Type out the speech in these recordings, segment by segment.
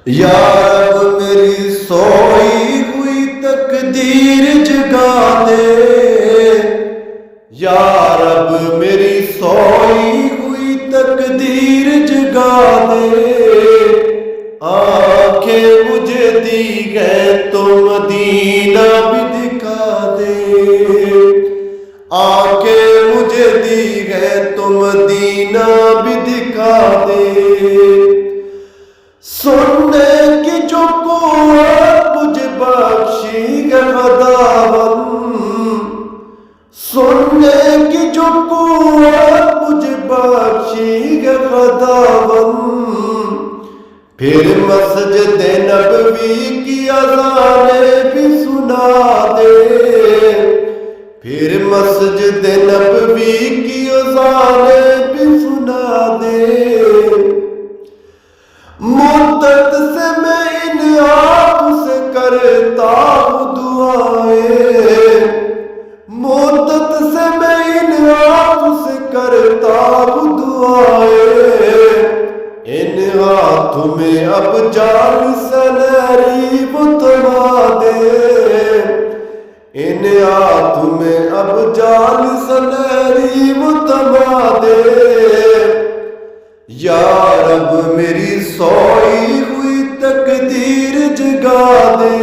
یا رب میری سوئی ہوئی تقدیر جگا دے، یا رب میری سوئی ہوئی تقدیر جگا دے، آنکھیں مجھے دی گئے تو مدینہ بھی دکھا دے، آنکھیں مجھے دی گئے تو مدینہ بھی دکھا دے، سننے کی جو قوت مجھے بخشی ہے خداوند، سننے کی جو قوت مجھے بخشی ہے خداوند، پھر مسجد نبوی کی اذانیں بھی سنا دے، پھر مسجد نبوی کی اذانیں بھی سنا دے، مدت سے میں ان آنکھوں سے کرتا ہوں دعائیں، مدت سے میں ان آنکھوں سے کرتا ہوں دعائیں، ان ہاتھوں میں اب جان سنہری وہ تھما دے، ان ہاتھوں میں اب جان سنہری وہ تھما دے، یا رب میری سوئی ہوئی تقدیر جگا دے،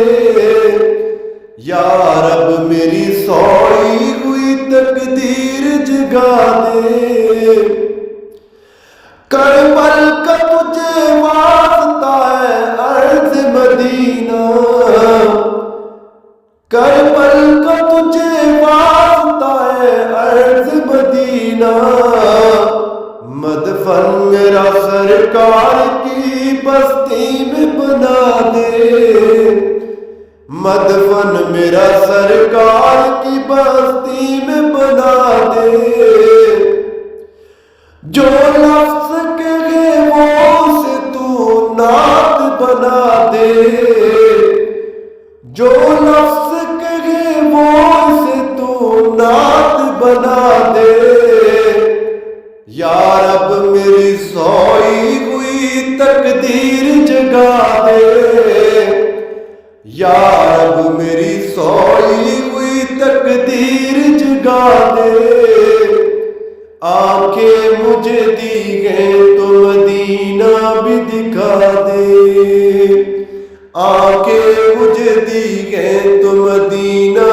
یا رب میری سوئی ہوئی تقدیر جگا دے، کربل کا تجھے واسطہ ہے عرض مدینہ، کربل کا تجھے واسطہ ہے عرض مدینہ، مدفن میرا سرکار کی بستی میں بنا دے، مدفن میرا سرکار کی بستی میں بنا دے، جو لفظ کہے وہ سے تو نعت بنا دے، جو لفظ کہے وہ سے تو نعت بنا دے، یا رب میری سوئی ہوئی تقدیر جگا دے، یا رب میری سوئی ہوئی تقدیر جگا دے، آنکھیں مجھے دی گئے تو مدینہ بھی دکھا دے، آنکھیں مجھے دی گئے تو مدینہ